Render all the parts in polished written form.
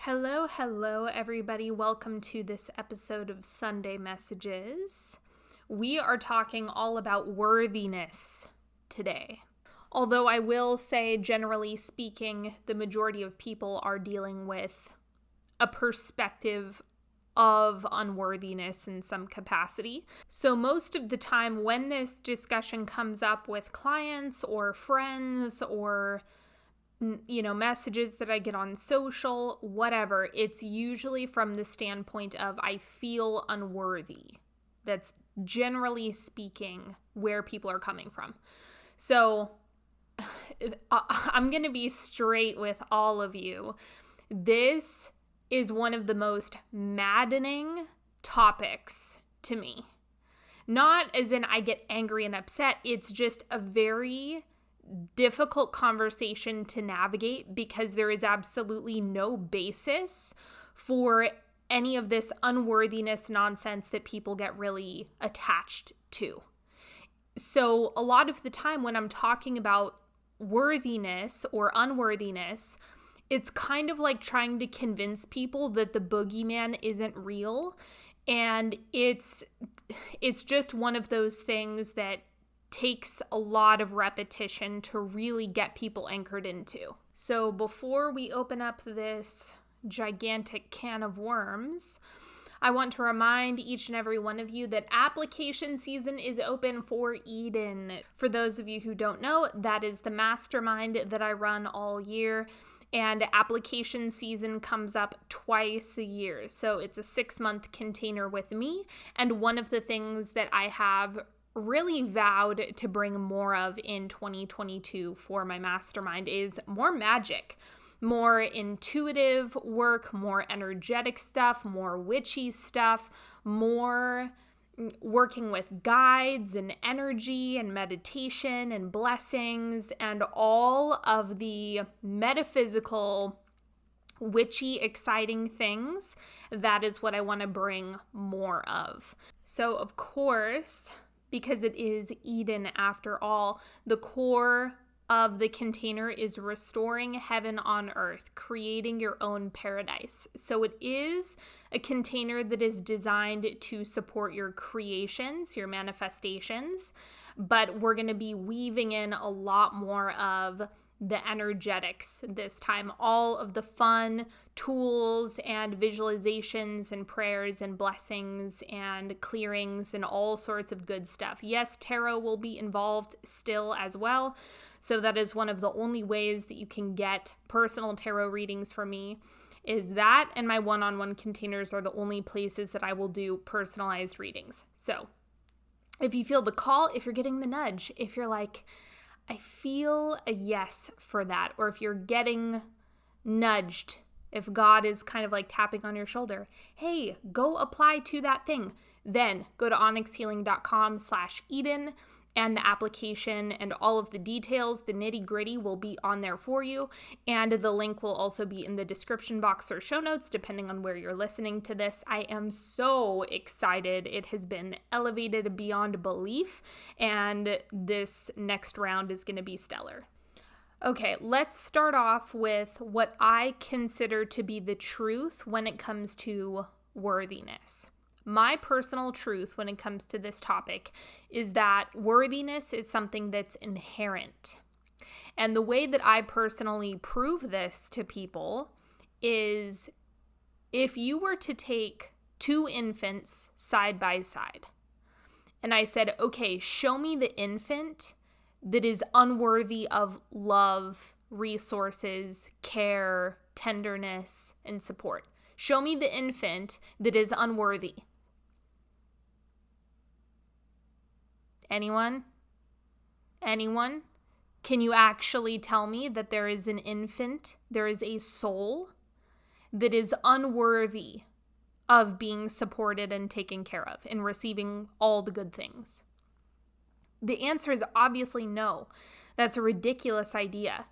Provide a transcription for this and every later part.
Hello, everybody. Welcome to this episode of Sunday Messages. We are talking all about worthiness today. Although I will say, generally speaking, the majority of people are dealing with a perspective of unworthiness in some capacity. So most of the time when this discussion comes up with clients or friends or messages that I get on social, whatever, it's usually from the standpoint of I feel unworthy. That's generally speaking where people are coming from. So I'm going to be straight with all of you. This is one of the most maddening topics to me. Not as in I get angry and upset. It's just a very difficult conversation to navigate because there is absolutely no basis for any of this unworthiness nonsense that people get really attached to. So a lot of the time when I'm talking about worthiness or unworthiness, it's kind of like trying to convince people that the boogeyman isn't real. And it's just one of those things that takes a lot of repetition to really get people anchored into. So before we open up this gigantic can of worms, I want to remind each and every one of you that application season is open for Eden. For those of you who don't know, that is the mastermind that I run all year. And application season comes up twice a year. So it's a 6-month container with me. And one of the things that I have really vowed to bring more of in 2022 for my mastermind is more magic, more intuitive work, more energetic stuff, more witchy stuff, more working with guides and energy and meditation and blessings and all of the metaphysical, witchy, exciting things. That is what I want to bring more of. So, of course, because it is Eden after all, the core of the container is restoring heaven on earth, creating your own paradise. So it is a container that is designed to support your creations, your manifestations, but we're going to be weaving in a lot more of the energetics this time, all of the fun tools and visualizations and prayers and blessings and clearings and all sorts of good stuff. Yes, tarot will be involved still as well. So that is one of the only ways that you can get personal tarot readings from me, is that and my one-on-one containers are the only places that I will do personalized readings. So if you feel the call, if you're getting the nudge, if you're like, I feel a yes for that, or if you're getting nudged, if God is kind of like tapping on your shoulder, hey, go apply to that thing, then go to onyxhealing.com/Eden, and the application and all of the details, the nitty gritty will be on there for you. And the link will also be in the description box or show notes, depending on where you're listening to this. I am so excited. It has been elevated beyond belief. And this next round is going to be stellar. Okay, let's start off with what I consider to be the truth when it comes to worthiness. My personal truth when it comes to this topic is that worthiness is something that's inherent. And the way that I personally prove this to people is if you were to take 2 infants side by side, and I said, okay, show me the infant that is unworthy of love, resources, care, tenderness, and support. Show me the infant that is unworthy. Anyone? Can you actually tell me that there is an infant, there is a soul that is unworthy of being supported and taken care of and receiving all the good things? The answer is obviously no. That's a ridiculous idea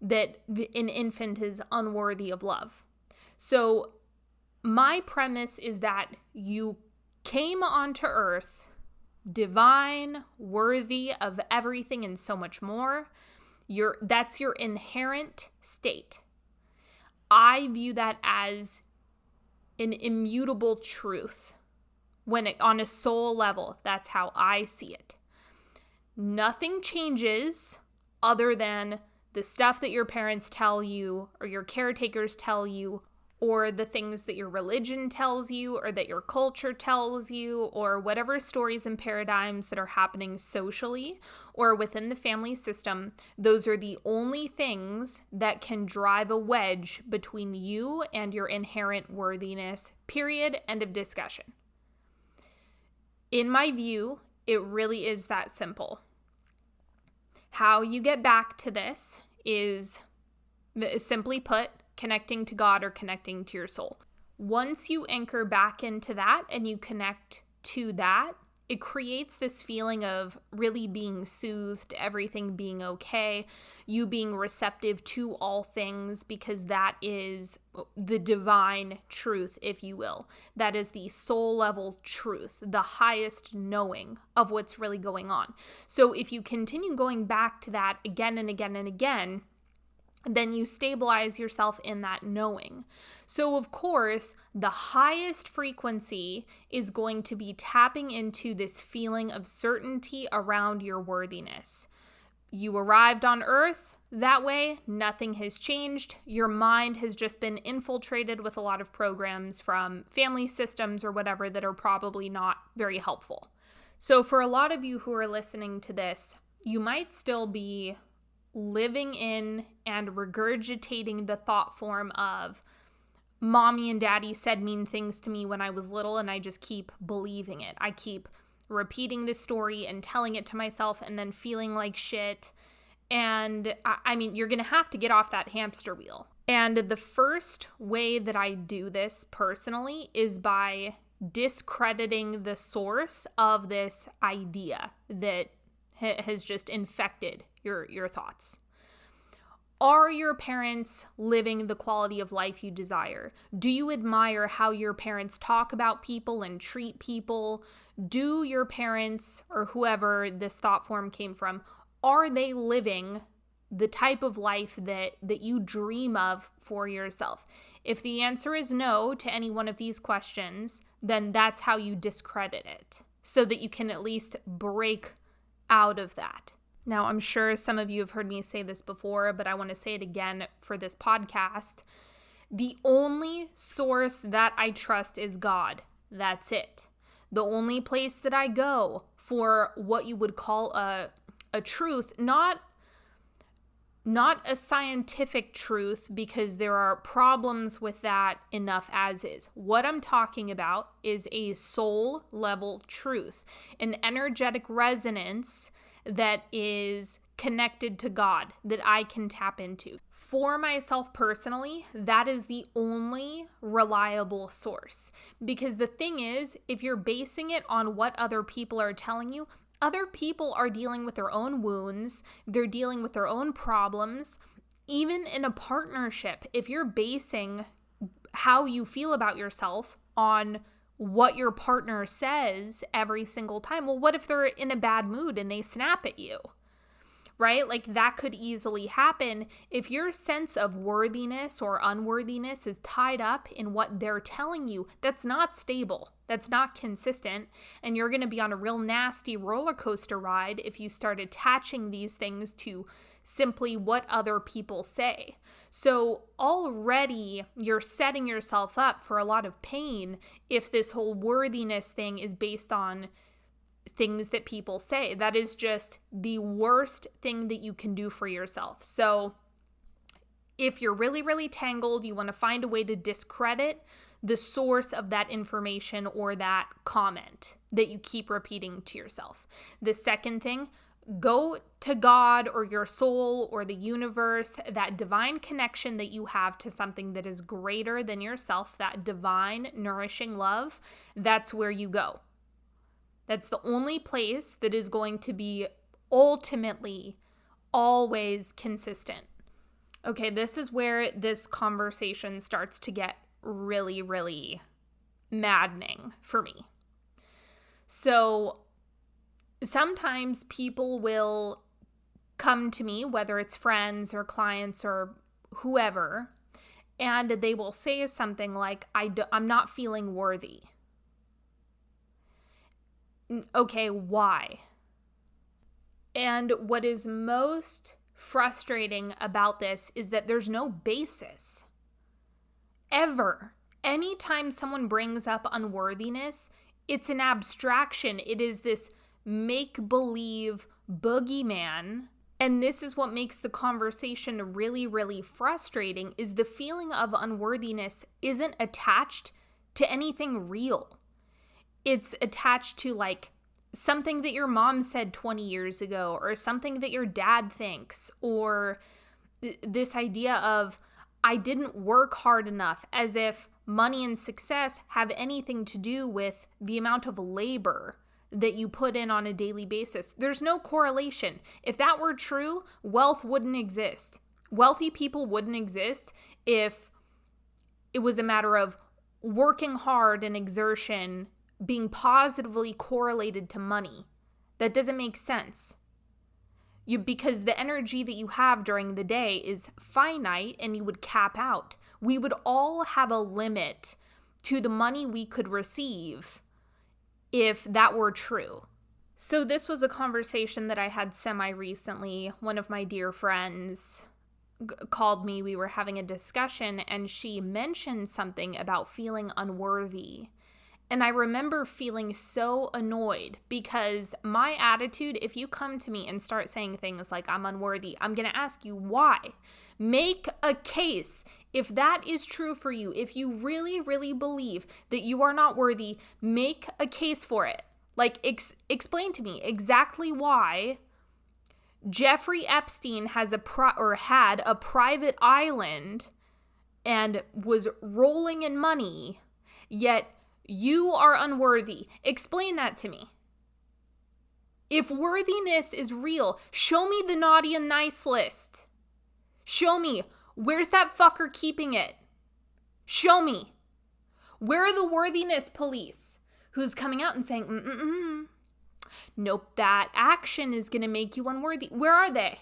that an infant is unworthy of love. So my premise is that you came onto earth divine, worthy of everything and so much more. That's your inherent state. I view that as an immutable truth. On a soul level, that's how I see it. Nothing changes other than the stuff that your parents tell you or your caretakers tell you, or the things that your religion tells you or that your culture tells you, or whatever stories and paradigms that are happening socially or within the family system. Those are the only things that can drive a wedge between you and your inherent worthiness, period, end of discussion. In my view, it really is that simple. How you get back to this is, simply put, connecting to God or connecting to your soul. Once you anchor back into that and you connect to that, it creates this feeling of really being soothed, everything being okay, you being receptive to all things, because that is the divine truth, if you will. That is the soul level truth, the highest knowing of what's really going on. So if you continue going back to that again and again and again, then you stabilize yourself in that knowing. So of course, the highest frequency is going to be tapping into this feeling of certainty around your worthiness. You arrived on earth that way, nothing has changed. Your mind has just been infiltrated with a lot of programs from family systems or whatever that are probably not very helpful. So for a lot of you who are listening to this, you might still be living in and regurgitating the thought form of, mommy and daddy said mean things to me when I was little, and I just keep believing it. I keep repeating this story and telling it to myself and then feeling like shit. And I mean, you're going to have to get off that hamster wheel. And the first way that I do this personally is by discrediting the source of this idea that has just infected your thoughts. Are your parents living the quality of life you desire? Do you admire how your parents talk about people and treat people? Do your parents, or whoever this thought form came from, are they living the type of life that you dream of for yourself? If the answer is no to any one of these questions, then that's how you discredit it, so that you can at least break out of that. Now, I'm sure some of you have heard me say this before, but I want to say it again for this podcast. The only source that I trust is God. That's it. The only place that I go for what you would call a truth, not a scientific truth, because there are problems with that enough as is. What I'm talking about is a soul level truth, an energetic resonance that is connected to God that I can tap into. For myself personally, that is the only reliable source. Because the thing is, if you're basing it on what other people are telling you, other people are dealing with their own wounds, they're dealing with their own problems. Even in a partnership, if you're basing how you feel about yourself on what your partner says every single time, well, what if they're in a bad mood and they snap at you? Right? Like, that could easily happen. If your sense of worthiness or unworthiness is tied up in what they're telling you, that's not stable. That's not consistent. And you're going to be on a real nasty roller coaster ride if you start attaching these things to simply what other people say. So already you're setting yourself up for a lot of pain if this whole worthiness thing is based on things that people say. That is just the worst thing that you can do for yourself. So if you're really, really tangled, you want to find a way to discredit the source of that information or that comment that you keep repeating to yourself. The second thing, go to God or your soul or the universe, that divine connection that you have to something that is greater than yourself, that divine, nourishing love. That's where you go. That's the only place that is going to be ultimately always consistent. Okay, this is where this conversation starts to get really, really maddening for me. So sometimes people will come to me, whether it's friends or clients or whoever, and they will say something like, I'm not feeling worthy. Okay, why? And what is most frustrating about this is that there's no basis. Ever. Anytime someone brings up unworthiness, it's an abstraction. It is this make-believe boogeyman. And this is what makes the conversation really, really frustrating, is the feeling of unworthiness isn't attached to anything real. It's attached to like something that your mom said 20 years ago, or something that your dad thinks, or this idea of, I didn't work hard enough, as if money and success have anything to do with the amount of labor that you put in on a daily basis. There's no correlation. If that were true, wealth wouldn't exist. Wealthy people wouldn't exist if it was a matter of working hard and exertion being positively correlated to money. That doesn't make sense. Because the energy that you have during the day is finite and you would cap out. We would all have a limit to the money we could receive if that were true. So this was a conversation that I had semi-recently. One of my dear friends called me. We were having a discussion and she mentioned something about feeling unworthy. And I remember feeling so annoyed because my attitude, if you come to me and start saying things like I'm unworthy, I'm going to ask you why. Make a case. If that is true for you, if you really, really believe that you are not worthy, make a case for it. Like, explain to me exactly why Jeffrey Epstein had a private island and was rolling in money, yet you are unworthy. Explain that to me. If worthiness is real, show me the naughty and nice list. Show me, where's that fucker keeping it? Show me. Where are the worthiness police who's coming out and saying, nope, that action is going to make you unworthy? Where are they?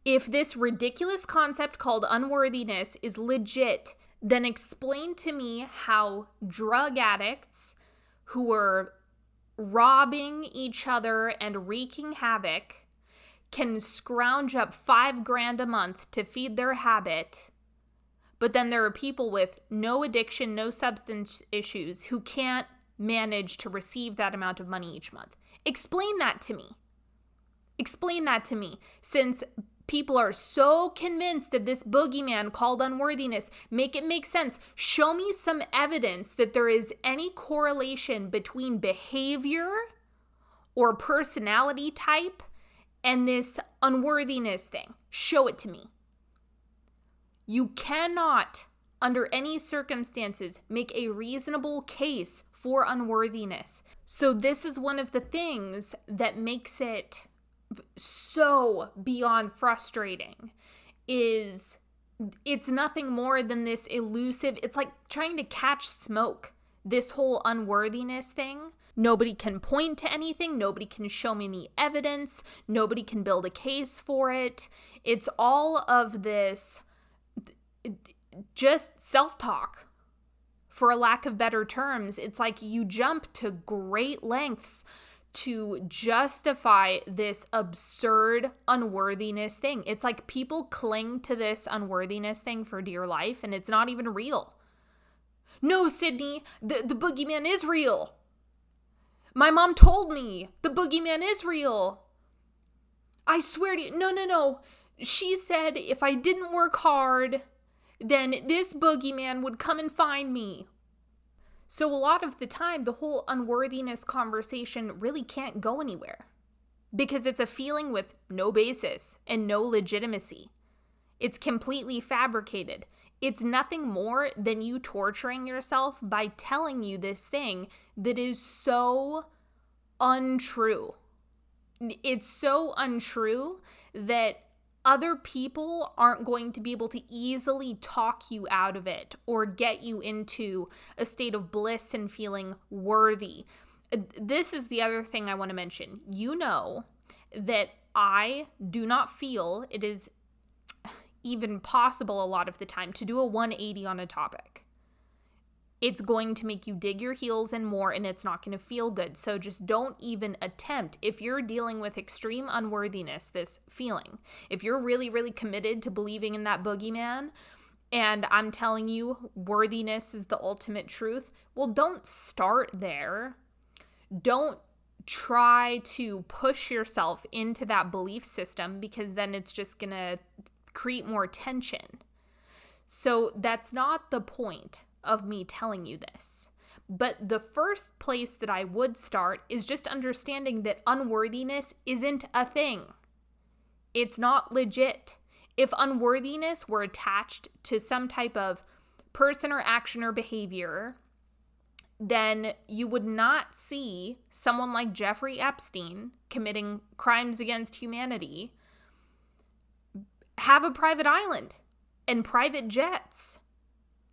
If this ridiculous concept called unworthiness is legit, then explain to me how drug addicts who are robbing each other and wreaking havoc can scrounge up $5,000 a month to feed their habit, but then there are people with no addiction, no substance issues who can't manage to receive that amount of money each month. Explain that to me. Explain that to me, since people are so convinced of this boogeyman called unworthiness. Make it make sense. Show me some evidence that there is any correlation between behavior or personality type and this unworthiness thing. Show it to me. You cannot, under any circumstances, make a reasonable case for unworthiness. So this is one of the things that makes it so beyond frustrating, is it's nothing more than this elusive, it's like trying to catch smoke, this whole unworthiness thing. Nobody can point to anything. Nobody can show me any evidence. Nobody can build a case for it. It's all of this just self-talk, for a lack of better terms. It's like you jump to great lengths to justify this absurd unworthiness thing. It's like people cling to this unworthiness thing for dear life, and it's not even real. No, Sydney, the boogeyman is real. My mom told me the boogeyman is real. I swear to you. No. She said if I didn't work hard, then this boogeyman would come and find me. So a lot of the time, the whole unworthiness conversation really can't go anywhere because it's a feeling with no basis and no legitimacy. It's completely fabricated. It's nothing more than you torturing yourself by telling you this thing that is so untrue. It's so untrue that other people aren't going to be able to easily talk you out of it or get you into a state of bliss and feeling worthy. This is the other thing I want to mention. You know that I do not feel it is, even possible a lot of the time to do a 180 on a topic. It's going to make you dig your heels in more, and it's not going to feel good. So just don't even attempt. If you're dealing with extreme unworthiness, this feeling, if you're really, really committed to believing in that boogeyman, and I'm telling you worthiness is the ultimate truth, well, don't start there. Don't try to push yourself into that belief system, because then it's just going to create more tension. So that's not the point of me telling you this. But the first place that I would start is just understanding that unworthiness isn't a thing. It's not legit. If unworthiness were attached to some type of person or action or behavior, then you would not see someone like Jeffrey Epstein committing crimes against humanity have a private island and private jets.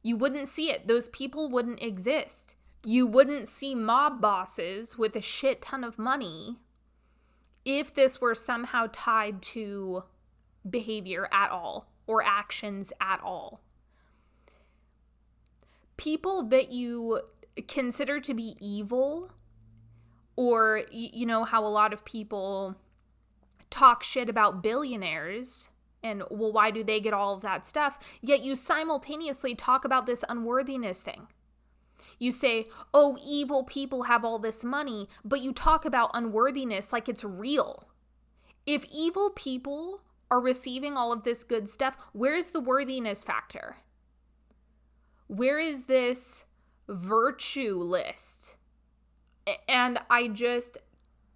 You wouldn't see it. Those people wouldn't exist. You wouldn't see mob bosses with a shit ton of money if this were somehow tied to behavior at all or actions at all. People that you consider to be evil, or you know how a lot of people talk shit about billionaires, and well, why do they get all of that stuff? Yet you simultaneously talk about this unworthiness thing. You say, oh, evil people have all this money, but you talk about unworthiness like it's real. If evil people are receiving all of this good stuff, where's the worthiness factor? Where is this virtue list? And I just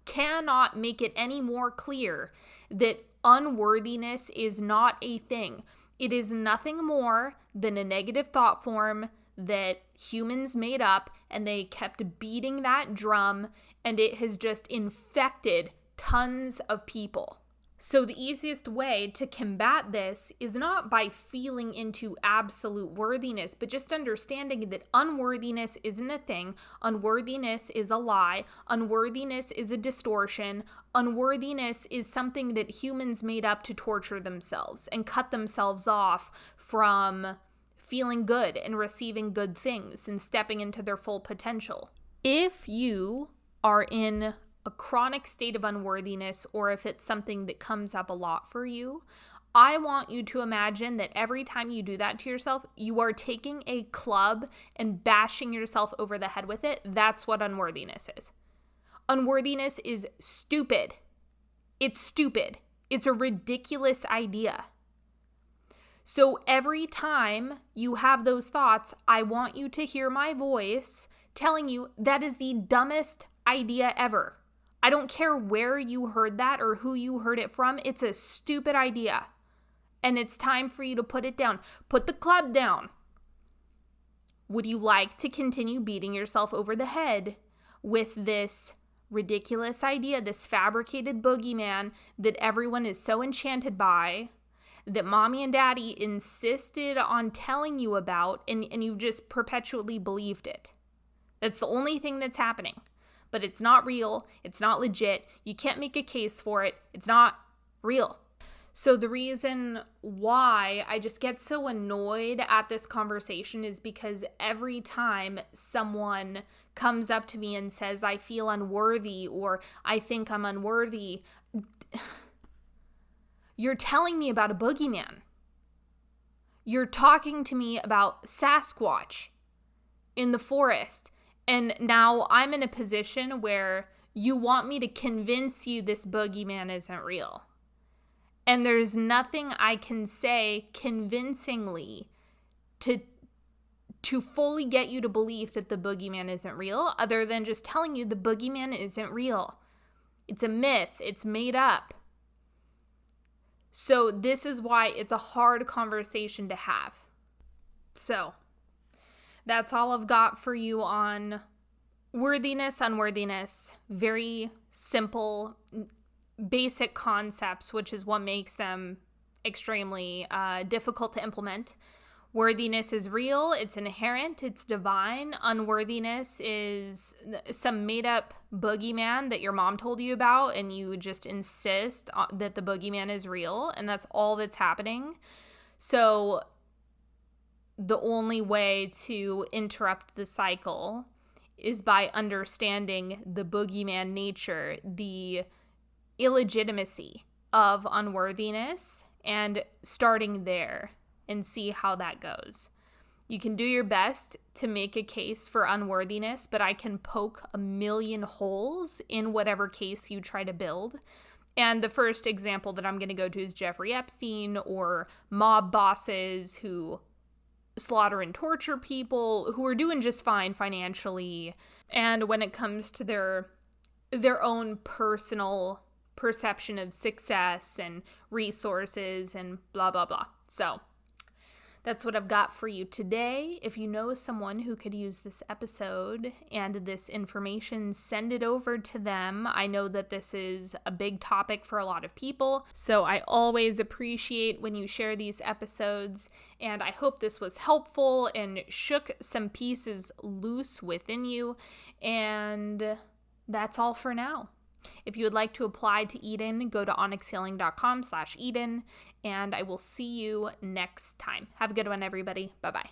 cannot make it any more clear that unworthiness is not a thing. It is nothing more than a negative thought form that humans made up, and they kept beating that drum, and it has just infected tons of people. So the easiest way to combat this is not by feeling into absolute worthiness, but just understanding that unworthiness isn't a thing. Unworthiness is a lie. Unworthiness is a distortion. Unworthiness is something that humans made up to torture themselves and cut themselves off from feeling good and receiving good things and stepping into their full potential. If you are in a chronic state of unworthiness, or if it's something that comes up a lot for you, I want you to imagine that every time you do that to yourself, you are taking a club and bashing yourself over the head with it. That's what unworthiness is. Unworthiness is stupid. It's stupid. It's a ridiculous idea. So every time you have those thoughts, I want you to hear my voice telling you that is the dumbest idea ever. I don't care where you heard that or who you heard it from. It's a stupid idea. And it's time for you to put it down. Put the club down. Would you like to continue beating yourself over the head with this ridiculous idea, this fabricated boogeyman that everyone is so enchanted by, that mommy and daddy insisted on telling you about, and you've just perpetually believed it? That's the only thing that's happening. But it's not real. It's not legit. You can't make a case for it. It's not real. So the reason why I just get so annoyed at this conversation is because every time someone comes up to me and says, I feel unworthy, or I think I'm unworthy, you're telling me about a boogeyman. You're talking to me about Sasquatch in the forest. And now I'm in a position where you want me to convince you this boogeyman isn't real. And there's nothing I can say convincingly to fully get you to believe that the boogeyman isn't real, other than just telling you the boogeyman isn't real. It's a myth. It's made up. So this is why it's a hard conversation to have. So that's all I've got for you on worthiness, unworthiness. Very simple, basic concepts, which is what makes them extremely difficult to implement. Worthiness is real, it's inherent, it's divine. Unworthiness is some made-up boogeyman that your mom told you about, and you just insist that the boogeyman is real, and that's all that's happening. So the only way to interrupt the cycle is by understanding the boogeyman nature, the illegitimacy of unworthiness, and starting there and see how that goes. You can do your best to make a case for unworthiness, but I can poke a million holes in whatever case you try to build. And the first example that I'm going to go to is Jeffrey Epstein or mob bosses who slaughter and torture people who are doing just fine financially. And when it comes to their own personal perception of success and resources and blah, blah, blah. So that's what I've got for you today. If you know someone who could use this episode and this information, send it over to them. I know that this is a big topic for a lot of people, so I always appreciate when you share these episodes, and I hope this was helpful and shook some pieces loose within you, and that's all for now. If you would like to apply to Eden, go to onyxhealing.com/Eden, and I will see you next time. Have a good one, everybody. Bye-bye.